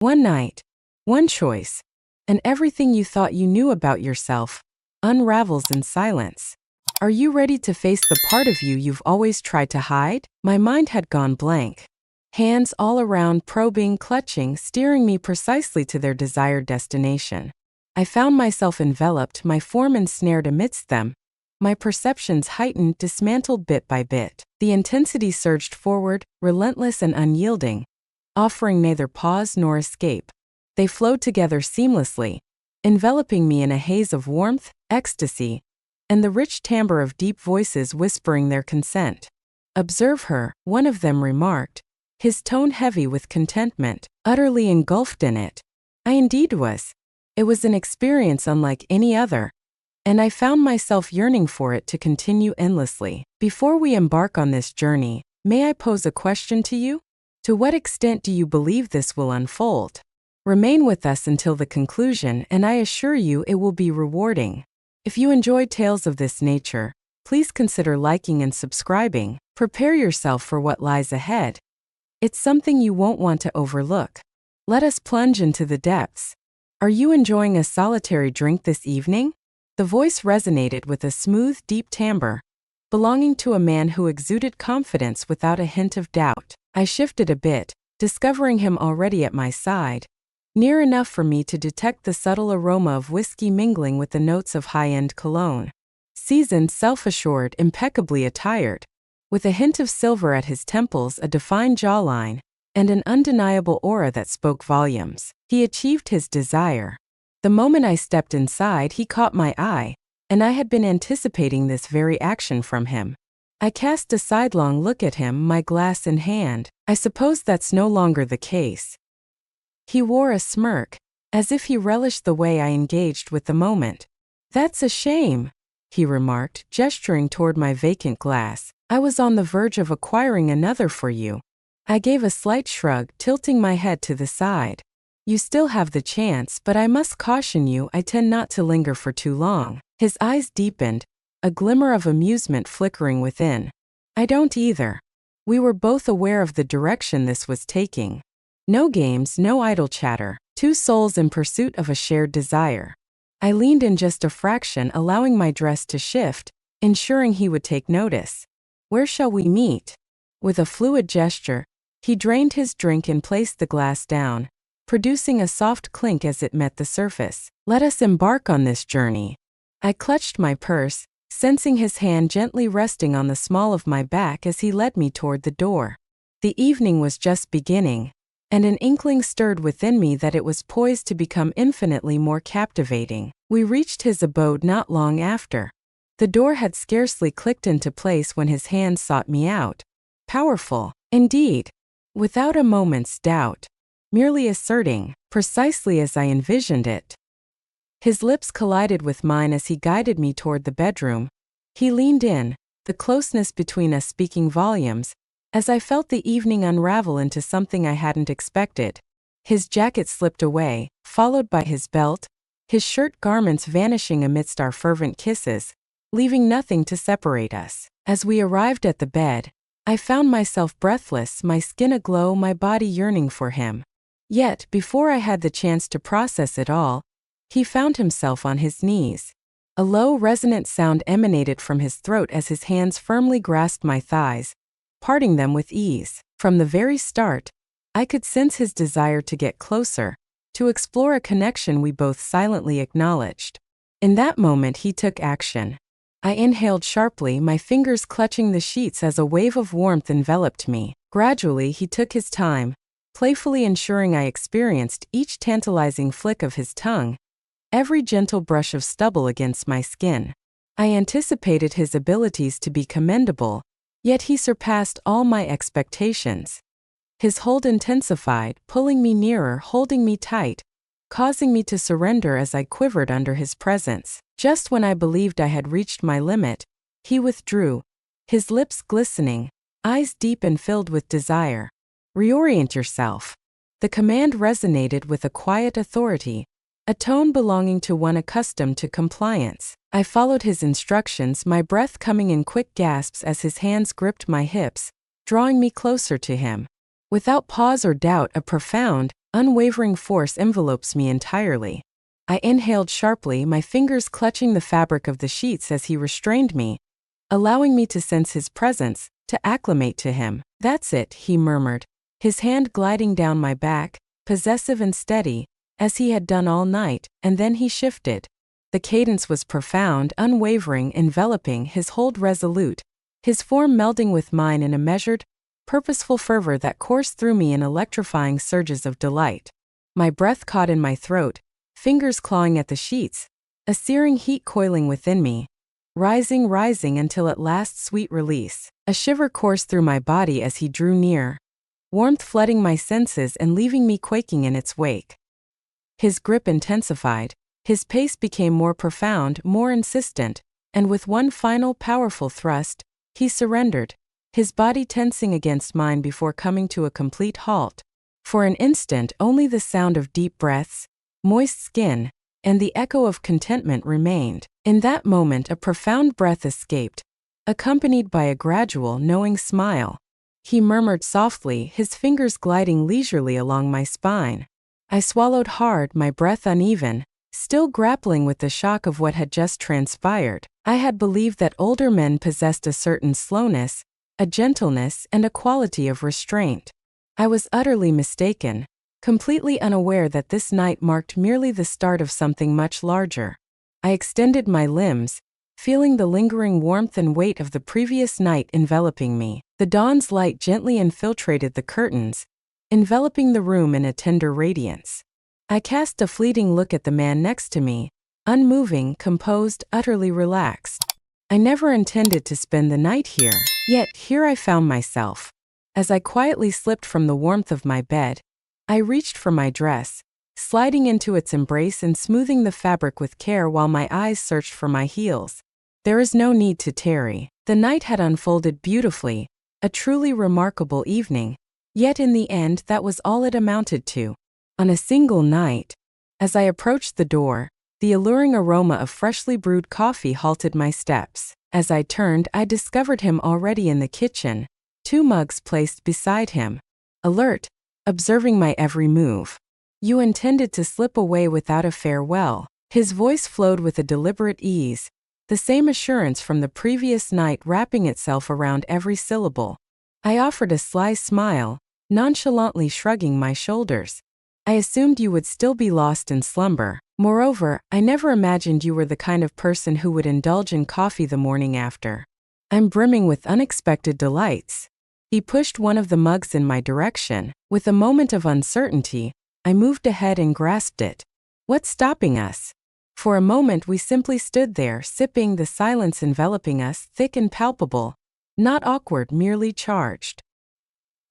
One night, one choice, and everything you thought you knew about yourself unravels in silence. Are you ready to face the part of you you've always tried to hide? My mind had gone blank. Hands all around, probing, clutching, steering me precisely to their desired destination. I found myself enveloped, my form ensnared amidst them, my perceptions heightened, dismantled bit by bit. The intensity surged forward, relentless and unyielding, offering neither pause nor escape. They flowed together seamlessly, enveloping me in a haze of warmth, ecstasy, and the rich timbre of deep voices whispering their consent. "Observe her," one of them remarked, his tone heavy with contentment, utterly engulfed in it. I indeed was. It was an experience unlike any other, and I found myself yearning for it to continue endlessly. Before we embark on this journey, may I pose a question to you? To what extent do you believe this will unfold? Remain with us until the conclusion, and I assure you it will be rewarding. If you enjoy tales of this nature, please consider liking and subscribing. Prepare yourself for what lies ahead. It's something you won't want to overlook. Let us plunge into the depths. Are you enjoying a solitary drink this evening? The voice resonated with a smooth, deep timbre, belonging to a man who exuded confidence without a hint of doubt. I shifted a bit, discovering him already at my side, near enough for me to detect the subtle aroma of whiskey mingling with the notes of high-end cologne. Seasoned, self-assured, impeccably attired, with a hint of silver at his temples, a defined jawline, and an undeniable aura that spoke volumes. He achieved his desire. The moment I stepped inside, he caught my eye, and I had been anticipating this very action from him. I cast a sidelong look at him, my glass in hand. I suppose that's no longer the case. He wore a smirk, as if he relished the way I engaged with the moment. "That's a shame," he remarked, gesturing toward my vacant glass. "I was on the verge of acquiring another for you." I gave a slight shrug, tilting my head to the side. "You still have the chance, but I must caution you, I tend not to linger for too long." His eyes deepened, a glimmer of amusement flickering within. "I don't either." We were both aware of the direction this was taking. No games, no idle chatter. Two souls in pursuit of a shared desire. I leaned in just a fraction, allowing my dress to shift, ensuring he would take notice. "Where shall we meet?" With a fluid gesture, he drained his drink and placed the glass down, producing a soft clink as it met the surface. "Let us embark on this journey." I clutched my purse, sensing his hand gently resting on the small of my back as he led me toward the door. The evening was just beginning, and an inkling stirred within me that it was poised to become infinitely more captivating. We reached his abode not long after. The door had scarcely clicked into place when his hand sought me out. Powerful, indeed, without a moment's doubt, merely asserting, precisely as I envisioned it. His lips collided with mine as he guided me toward the bedroom. He leaned in, the closeness between us speaking volumes, as I felt the evening unravel into something I hadn't expected. His jacket slipped away, followed by his belt, his shirt garments vanishing amidst our fervent kisses, leaving nothing to separate us. As we arrived at the bed, I found myself breathless, my skin aglow, my body yearning for him. Yet, before I had the chance to process it all, he found himself on his knees. A low, resonant sound emanated from his throat as his hands firmly grasped my thighs, parting them with ease. From the very start, I could sense his desire to get closer, to explore a connection we both silently acknowledged. In that moment, he took action. I inhaled sharply, my fingers clutching the sheets as a wave of warmth enveloped me. Gradually, he took his time, playfully ensuring I experienced each tantalizing flick of his tongue, every gentle brush of stubble against my skin. I anticipated his abilities to be commendable, yet he surpassed all my expectations. His hold intensified, pulling me nearer, holding me tight, causing me to surrender as I quivered under his presence. Just when I believed I had reached my limit, he withdrew, his lips glistening, eyes deep and filled with desire. "Reorient yourself." The command resonated with a quiet authority, a tone belonging to one accustomed to compliance. I followed his instructions, my breath coming in quick gasps as his hands gripped my hips, drawing me closer to him. Without pause or doubt, a profound, Unwavering force envelopes me entirely. I inhaled sharply, my fingers clutching the fabric of the sheets as he restrained me, allowing me to sense his presence, to acclimate to him. "That's it," he murmured, his hand gliding down my back, possessive and steady, as he had done all night, and then he shifted. The cadence was profound, unwavering, enveloping, his hold resolute, his form melding with mine in a measured, purposeful fervor that coursed through me in electrifying surges of delight. My breath caught in my throat, fingers clawing at the sheets, a searing heat coiling within me, rising until at last sweet release. A shiver coursed through my body as he drew near, warmth flooding my senses and leaving me quaking in its wake. His grip intensified, his pace became more profound, more insistent, and with one final powerful thrust, he surrendered, his body tensing against mine before coming to a complete halt. For an instant, only the sound of deep breaths, moist skin, and the echo of contentment remained. In that moment, a profound breath escaped, accompanied by a gradual, knowing smile. He murmured softly, his fingers gliding leisurely along my spine. I swallowed hard, my breath uneven, still grappling with the shock of what had just transpired. I had believed that older men possessed a certain slowness, a gentleness, and a quality of restraint. I was utterly mistaken, completely unaware that this night marked merely the start of something much larger. I extended my limbs, feeling the lingering warmth and weight of the previous night enveloping me. The dawn's light gently infiltrated the curtains, enveloping the room in a tender radiance. I cast a fleeting look at the man next to me, unmoving, composed, utterly relaxed. I never intended to spend the night here, yet here I found myself. As I quietly slipped from the warmth of my bed, I reached for my dress, sliding into its embrace and smoothing the fabric with care while my eyes searched for my heels. There is no need to tarry. The night had unfolded beautifully, a truly remarkable evening, yet in the end that was all it amounted to. On a single night. As I approached the door, the alluring aroma of freshly brewed coffee halted my steps. As I turned, I discovered him already in the kitchen, 2 mugs placed beside him, alert, observing my every move. "You intended to slip away without a farewell." His voice flowed with a deliberate ease, the same assurance from the previous night wrapping itself around every syllable. I offered a sly smile, nonchalantly shrugging my shoulders. "I assumed you would still be lost in slumber. Moreover, I never imagined you were the kind of person who would indulge in coffee the morning after. I'm brimming with unexpected delights." He pushed one of the mugs in my direction. With a moment of uncertainty, I moved ahead and grasped it. "What's stopping us?" For a moment we simply stood there, sipping, the silence enveloping us, thick and palpable, not awkward, merely charged.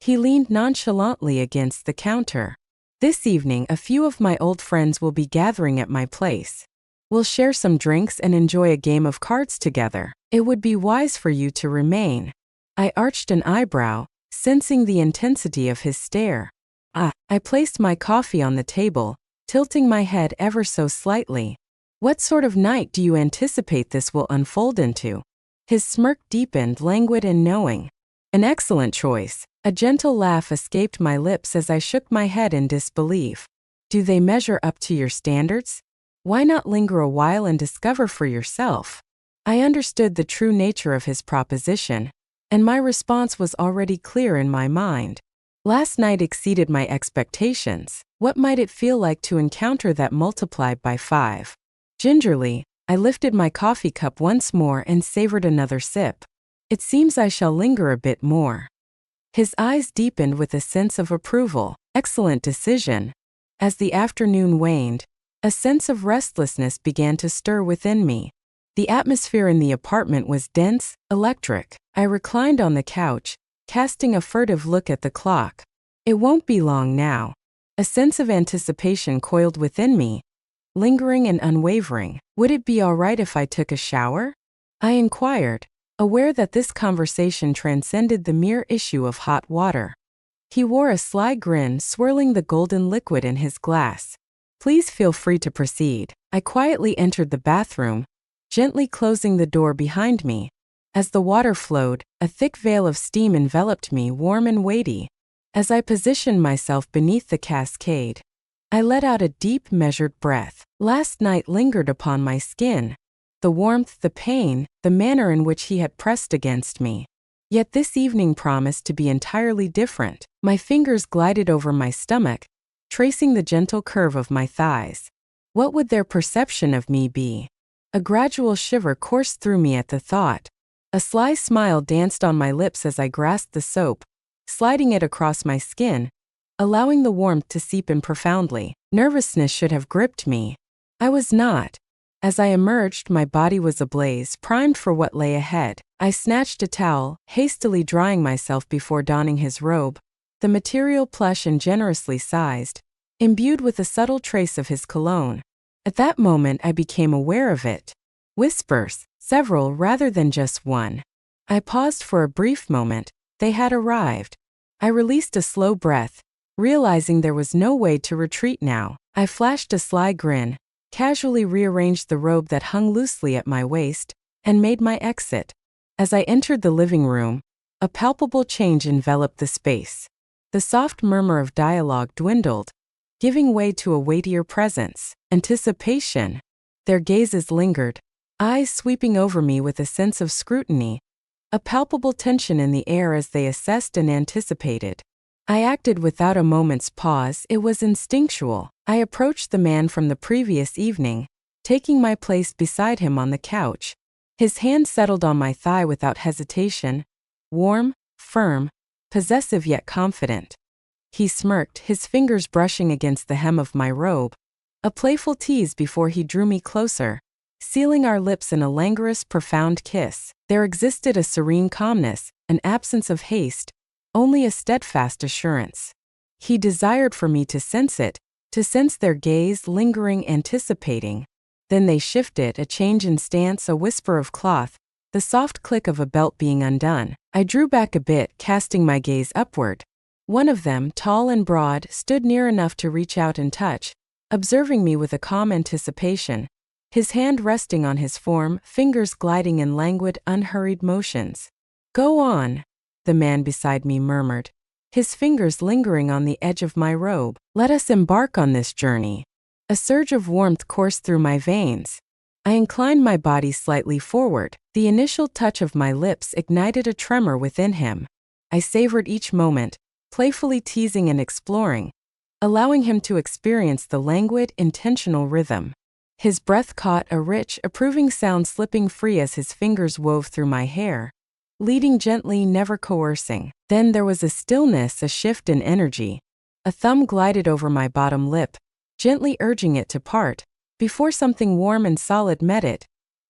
He leaned nonchalantly against the counter. "This evening, a few of my old friends will be gathering at my place. We'll share some drinks and enjoy a game of cards together. It would be wise for you to remain." I arched an eyebrow, sensing the intensity of his stare. I placed my coffee on the table, tilting my head ever so slightly. "What sort of night do you anticipate this will unfold into?" His smirk deepened, languid and knowing. "An excellent choice." A gentle laugh escaped my lips as I shook my head in disbelief. "Do they measure up to your standards? Why not linger a while and discover for yourself?" I understood the true nature of his proposition, and my response was already clear in my mind. Last night exceeded my expectations. What might it feel like to encounter that multiplied by 5? Gingerly, I lifted my coffee cup once more and savored another sip. "It seems I shall linger a bit more." His eyes deepened with a sense of approval. "Excellent decision." As the afternoon waned, a sense of restlessness began to stir within me. The atmosphere in the apartment was dense, electric. I reclined on the couch, casting a furtive look at the clock. It won't be long now. A sense of anticipation coiled within me, lingering and unwavering. "Would it be all right if I took a shower?" I inquired, aware that this conversation transcended the mere issue of hot water. He wore a sly grin, swirling the golden liquid in his glass. "Please feel free to proceed." I quietly entered the bathroom, gently closing the door behind me. As the water flowed, a thick veil of steam enveloped me, warm and weighty. As I positioned myself beneath the cascade, I let out a deep, measured breath. Last night lingered upon my skin. The warmth, the pain, the manner in which he had pressed against me. Yet this evening promised to be entirely different. My fingers glided over my stomach, tracing the gentle curve of my thighs. What would their perception of me be? A gradual shiver coursed through me at the thought. A sly smile danced on my lips as I grasped the soap, sliding it across my skin, allowing the warmth to seep in profoundly. Nervousness should have gripped me. I was not. As I emerged, my body was ablaze, primed for what lay ahead. I snatched a towel, hastily drying myself before donning his robe, the material plush and generously sized, imbued with a subtle trace of his cologne. At that moment I became aware of it. Whispers, several rather than just one. I paused for a brief moment. They had arrived. I released a slow breath, realizing there was no way to retreat now. I flashed a sly grin, casually rearranged the robe that hung loosely at my waist, and made my exit. As I entered the living room, a palpable change enveloped the space. The soft murmur of dialogue dwindled, giving way to a weightier presence, anticipation. Their gazes lingered, eyes sweeping over me with a sense of scrutiny, a palpable tension in the air as they assessed and anticipated. I acted without a moment's pause. It was instinctual. I approached the man from the previous evening, taking my place beside him on the couch. His hand settled on my thigh without hesitation, warm, firm, possessive yet confident. He smirked, his fingers brushing against the hem of my robe, a playful tease before he drew me closer, sealing our lips in a languorous, profound kiss. There existed a serene calmness, an absence of haste, only a steadfast assurance. He desired for me to sense it, to sense their gaze, lingering, anticipating. Then they shifted, a change in stance, a whisper of cloth, the soft click of a belt being undone. I drew back a bit, casting my gaze upward. One of them, tall and broad, stood near enough to reach out and touch, observing me with a calm anticipation, his hand resting on his form, fingers gliding in languid, unhurried motions. "Go on," the man beside me murmured, his fingers lingering on the edge of my robe. "Let us embark on this journey." A surge of warmth coursed through my veins. I inclined my body slightly forward. The initial touch of my lips ignited a tremor within him. I savored each moment, playfully teasing and exploring, allowing him to experience the languid, intentional rhythm. His breath caught, a rich, approving sound slipping free as his fingers wove through my hair, leading gently, never coercing. Then there was a stillness, a shift in energy. A thumb glided over my bottom lip, gently urging it to part, before something warm and solid met it,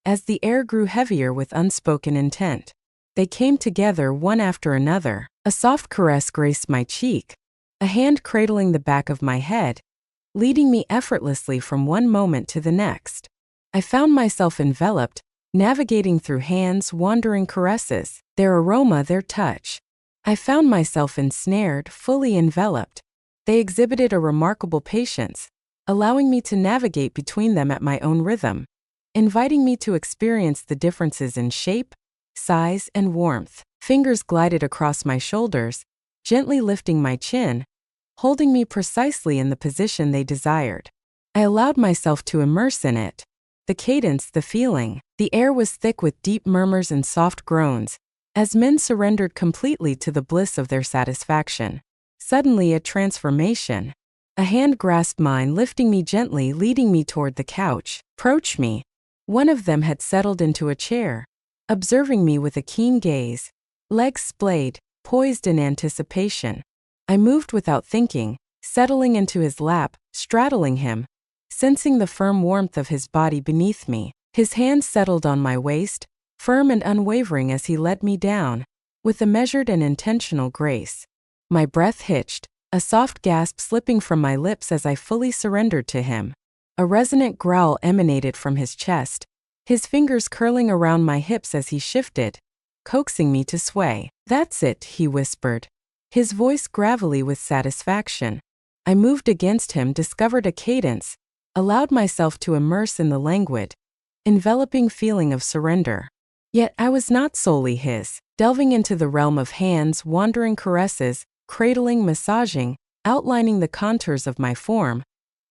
as the air grew heavier with unspoken intent. They came together one after another. A soft caress graced my cheek, a hand cradling the back of my head, leading me effortlessly from one moment to the next. I found myself enveloped, navigating through hands, wandering caresses, their aroma, their touch. I found myself ensnared, fully enveloped. They exhibited a remarkable patience, allowing me to navigate between them at my own rhythm, inviting me to experience the differences in shape, size, and warmth. Fingers glided across my shoulders, gently lifting my chin, holding me precisely in the position they desired. I allowed myself to immerse in it. The cadence, the feeling. The air was thick with deep murmurs and soft groans, as men surrendered completely to the bliss of their satisfaction. Suddenly a transformation. A hand grasped mine, lifting me gently, leading me toward the couch. "Approach me." One of them had settled into a chair, observing me with a keen gaze, legs splayed, poised in anticipation. I moved without thinking, settling into his lap, straddling him, sensing the firm warmth of his body beneath me. His hand settled on my waist, firm and unwavering as he led me down, with a measured and intentional grace. My breath hitched, a soft gasp slipping from my lips as I fully surrendered to him. A resonant growl emanated from his chest, his fingers curling around my hips as he shifted, coaxing me to sway. "That's it," he whispered, his voice gravelly with satisfaction. I moved against him, discovered a cadence, allowed myself to immerse in the languid, enveloping feeling of surrender. Yet I was not solely his. Delving into the realm of hands, wandering caresses, cradling, massaging, outlining the contours of my form,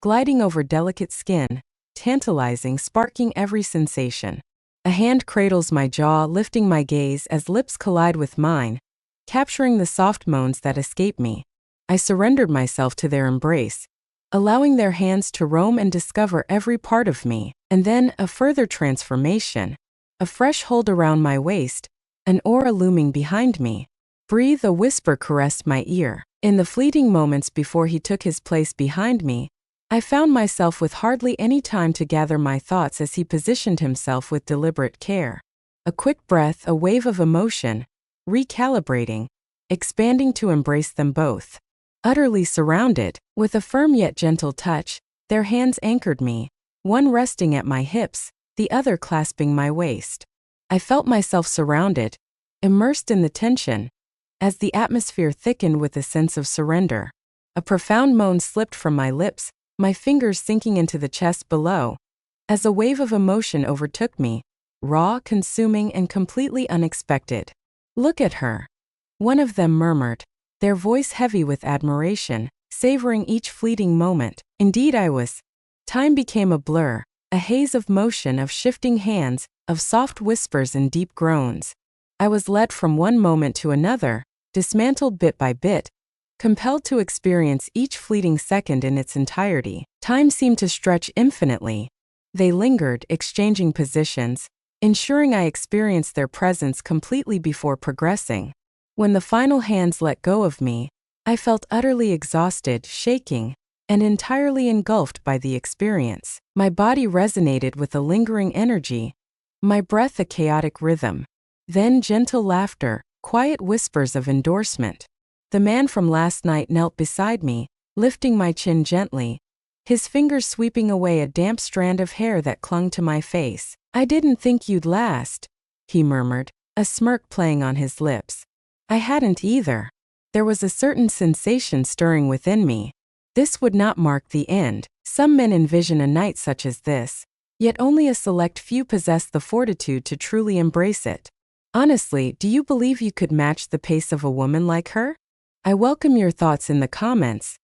gliding over delicate skin, tantalizing, sparking every sensation. A hand cradles my jaw, lifting my gaze as lips collide with mine, capturing the soft moans that escape me. I surrendered myself to their embrace, allowing their hands to roam and discover every part of me. And then, a further transformation. A fresh hold around my waist, an aura looming behind me. Breathe, a whisper caressed my ear. In the fleeting moments before he took his place behind me, I found myself with hardly any time to gather my thoughts as he positioned himself with deliberate care. A quick breath, a wave of emotion, recalibrating, expanding to embrace them both. Utterly surrounded, with a firm yet gentle touch, their hands anchored me, one resting at my hips, the other clasping my waist. I felt myself surrounded, immersed in the tension, as the atmosphere thickened with a sense of surrender. A profound moan slipped from my lips, my fingers sinking into the chest below, as a wave of emotion overtook me, raw, consuming, and completely unexpected. "Look at her," one of them murmured, their voice heavy with admiration, savoring each fleeting moment. Indeed I was. Time became a blur, a haze of motion, of shifting hands, of soft whispers and deep groans. I was led from one moment to another, dismantled bit by bit, compelled to experience each fleeting second in its entirety. Time seemed to stretch infinitely. They lingered, exchanging positions, ensuring I experienced their presence completely before progressing. When the final hands let go of me, I felt utterly exhausted, shaking, and entirely engulfed by the experience. My body resonated with a lingering energy, my breath a chaotic rhythm. Then gentle laughter, quiet whispers of endorsement. The man from last night knelt beside me, lifting my chin gently, his fingers sweeping away a damp strand of hair that clung to my face. "I didn't think you'd last," he murmured, a smirk playing on his lips. I hadn't either. There was a certain sensation stirring within me. This would not mark the end. Some men envision a night such as this, yet only a select few possess the fortitude to truly embrace it. Honestly, do you believe you could match the pace of a woman like her? I welcome your thoughts in the comments.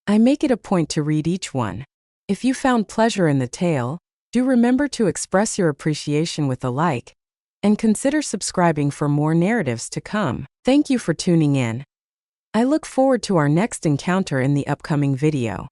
I make it a point to read each one. If you found pleasure in the tale, do remember to express your appreciation with a like, and consider subscribing for more narratives to come. Thank you for tuning in. I look forward to our next encounter in the upcoming video.